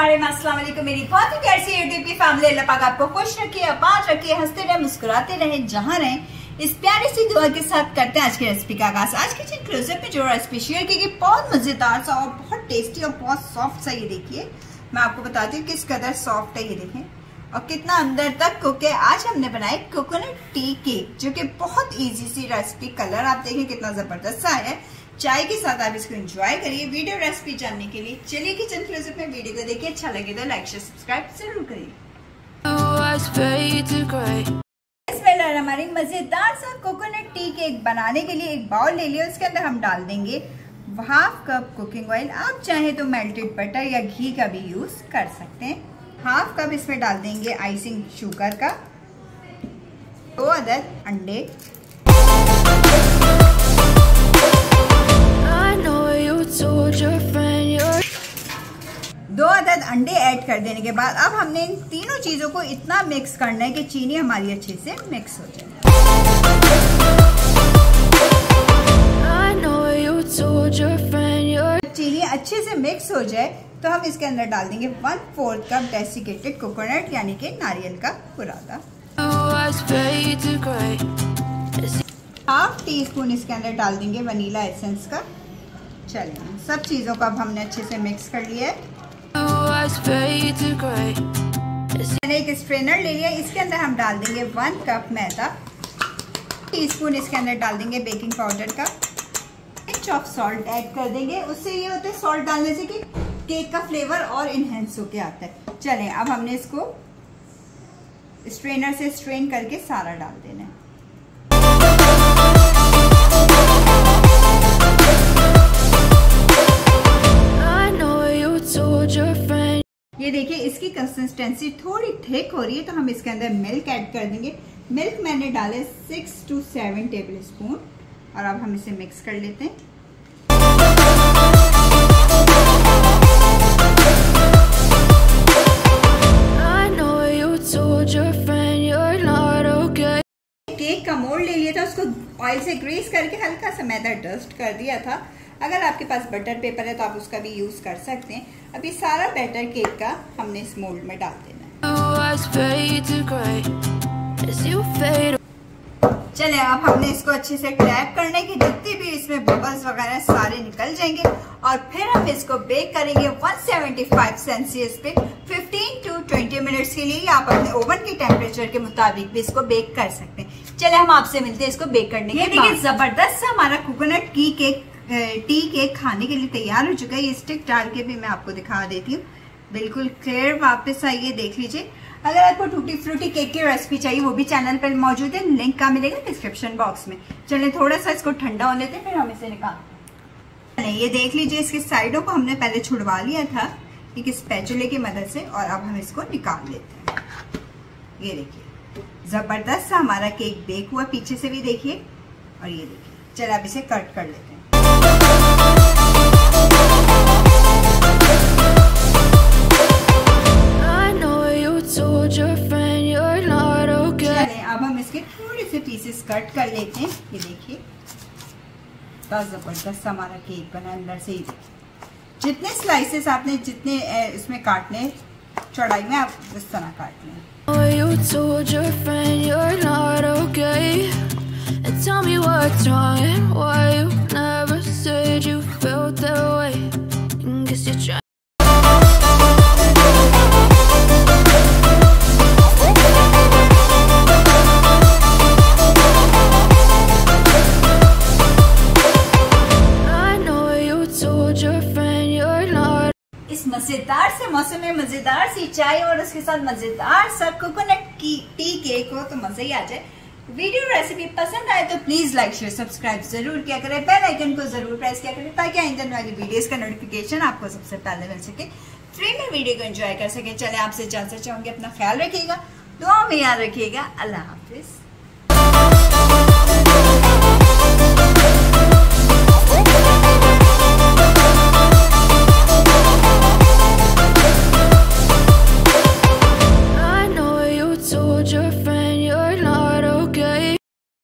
अस्सलाम वालेकुम मेरी बहुत ही प्यारी सी यूट्यूब की फैमिली। अल्लाह पाक आपको खुश रखिए, आबाद रखिए, हंसते रहे, मुस्कुराते रहे, जहां रहे। इस प्यारी सी दुआ के साथ करते हैं आज की रेसिपी का आगाज। आज किचन क्लोजअप में जो रेसिपी शेयर की गई बहुत मजेदार सा और बहुत टेस्टी और बहुत सॉफ्ट सा। ये देखिए मैं आपको बताती हूँ किस कदर सॉफ्ट है, ये देखें और कितना अंदर तक कुक है। आज हमने बनाया कोकोनट टी केक जो कि बहुत इजी सी रेसिपी। कलर आप देखें कितना जबरदस्त सा है। चाय के साथ आप इसको एंजॉय करिए। वीडियो रेसिपी जानने के लिए चलिए किचन क्लोजअप में वीडियो को देखिए। अच्छा लगे तो लाइक शेयर सब्सक्राइब जरूर करिए। हमारी मजेदार सा कोकोनट टी केक बनाने के लिए एक बाउल ले लिया। उसके अंदर हम डाल देंगे हाफ कप कुकिंग ऑयल। आप चाहे तो मेल्टेड बटर या घी का भी यूज कर सकते हैं। हाफ कप इसमें डाल देंगे आइसिंग शुगर का। 2 अदद अंडे, दो अदद अंडे ऐड कर देने के बाद अब हमने इन तीनों चीजों को इतना मिक्स करना है कि चीनी हमारी अच्छे से मिक्स हो जाए। चीनी अच्छे से मिक्स हो जाए तो हम इसके अंदर डाल देंगे 1/4 कप डेसिकेटेड कोकोनट यानी कि नारियल का बुरादा। हाफ टी स्पून इसके अंदर डाल देंगे वनीला एसेंस का। चलिए सब चीजों को अब हमने अच्छे से मिक्स कर लिया है। मैंने एक स्ट्रेनर ले लिया। इसके अंदर हम डाल देंगे 1 कप मैदा। टीस्पून इसके अंदर डाल देंगे बेकिंग पाउडर का। पिंच ऑफ सॉल्ट ऐड कर देंगे। उससे ये होता है सॉल्ट डालने से कि केक का फ्लेवर और इनहेंस होके आता है। चलें अब हमने इसको स्ट्रेनर से स्ट्रेन करके सारा डाल देना है। ये देखिए इसकी कंसिस्टेंसी थोड़ी थिक हो रही है तो हम इसके अंदर मिल्क ऐड कर देंगे। मिल्क मैंने डाले 6 to 7 टेबल स्पून और अब हम इसे मिक्स कर लेते हैं। केक का मोल्ड ले लिया था, उसको ऑयल से ग्रीस करके हल्का सा मैदा डस्ट कर दिया था। अगर आपके पास बटर पेपर है तो आप उसका भी यूज कर सकते हैं। अभी सारा बैटर केक का हमने इस मोल्ड में डाल देना है। चले अब हमने इसको अच्छे से टैप करने की जितनी भी इसमें बबल्स वगैरह सारे निकल जाएंगे और फिर हम इसको बेक करेंगे 175 सेल्सियस पे 15 to 20 मिनट्स के लिए। आप अपने ओवन के टेम्परेचर के मुताबिक भी इसको बेक कर सकते हैं। चले हम आपसे मिलते हैं इसको बेक करने के लिए। देखिए जबरदस्त सा हमारा कोकोनट टी केक खाने के लिए तैयार हो चुका है। ये स्टिक डाल के भी मैं आपको दिखा देती हूँ। बिल्कुल क्लियर वापस आइए, देख लीजिए। अगर आपको टूटी फ्रूटी केक की रेसिपी चाहिए वो भी चैनल पर मौजूद है, लिंक का मिलेगा डिस्क्रिप्शन बॉक्स में। चलिए थोड़ा सा इसको ठंडा होने देते फिर हम इसे निकालते हैं। ये देख लीजिए इसकी साइडों को हमने पहले छुड़वा लिया था एक स्पैचुले की मदद से और अब हम इसको निकाल लेते हैं। ये देखिए जबरदस्त सा हमारा केक बेक हुआ, पीछे से भी देखिए और ये देखिए। चलिए अब इसे कट कर लेते हैं। अब हम इसके थोड़े से पीसेस कट कर लेते हैं। ये देखिए बहुत जबरदस्त हमारा केक बना अंदर से। ही देखिए जितने स्लाइसेस आपने जितने इसमें काटने चौड़ाई में आप इस तरह काट लें। इस मजेदार से मौसम में मजेदार सी चाय और उसके साथ मजेदार सा कोकोनट की टी केक हो तो मजा ही आ जाए। वीडियो रेसिपी पसंद आए तो प्लीज लाइक शेयर सब्सक्राइब जरूर किया करें। बेल आइकन को जरूर प्रेस किया करें ताकि आइंदा वाली वीडियोस का नोटिफिकेशन आपको सबसे पहले मिल सके, फ्री में वीडियो को एंजॉय कर सके। चले आपसे इजाजत चाहूंगी, अपना ख्याल रखिएगा, दुआ में याद रखिएगा। अल्लाह हाफिज।